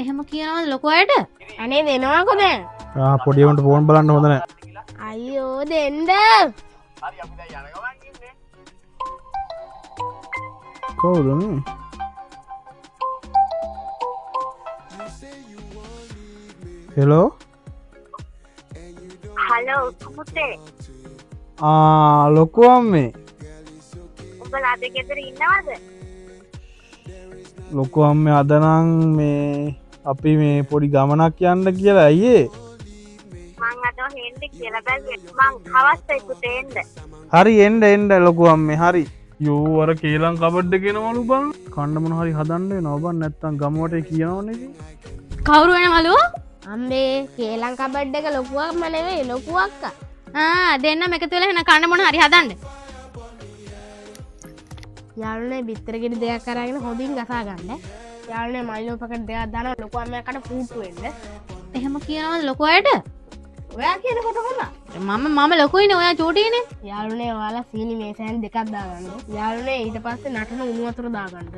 එහෙම කියනවද ලොකු අයට? අනේ දෙනවාකෝ දැන්. පොඩි උන්ට ෆෝන් බලන්න හොඳ නෑ. අයියෝ දෙන්න. කවුද මේ? හෙලෝ. හලෝ පුතේ ලොකු අම්මේ. උඹලා අද ගෙදර ඉන්නවද? ලොකු අම්මේ අද නම් මේ අපි මේ පොඩි ගමනක් යන්න කියලා අයියේ. මං අද හෙන්න කියලා බැලුවේ. මං හවස්සයි පුතේ එන්න. හරි එන්න ලොකු අම්මේ හරි. යෝ අර කේලම් කබඩ් එකේ නමලු බං. කන්න මොන හරි හදන්න වෙනවා බං නැත්තම් ගමවට කියනවනේ ඉතින්. කවුරු වෙන මලුව? අම්බේ කේලම් කබඩ් එක ලොකුවක්ම නෙවෙයි ලොකු අක්කා. දෙන්නම එකතු වෙලා එන කන්න මොන හරි හදන්න. යාළුවනේ බිත්තර ගෙඩි දෙකක් අරගෙන හොඳින් ගසා ගන්න. යාළුවනේ මයිලෝ පැකට් දෙකක් දානවා ලොකු අම්මයාකට පුට්ටු වෙන්න. එහෙම කියනවද ලොකු අයට? ඔයා කියනකොට හොඳා. මම ලොකුයිනේ ඔයා චූටිනේ. යාළුවනේ ඔයාලා සීනි මේසෙන් දෙකක් දාගන්න. යාළුවනේ ඊට පස්සේ නටන උණු වතුර දාගන්න.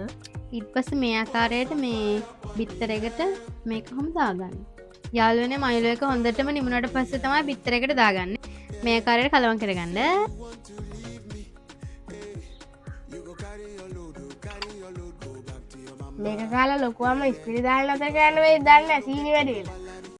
ඊට පස්සේ මේ ආකාරයට මේ බිත්තරයකට මේක හැම දාගන්න. යාළුවනේ මයිලෝ එක හොඳටම නිමුණට පස්සේ තමයි බිත්තරයකට දාගන්නේ. මේ ආකාරයට කලවම් කරගන්න. මේක කාලා ලොකුවම ඉස්පිරි දාලා නැතර ගන්න වෙයි දන්නේ සීනි වැඩි වෙලා.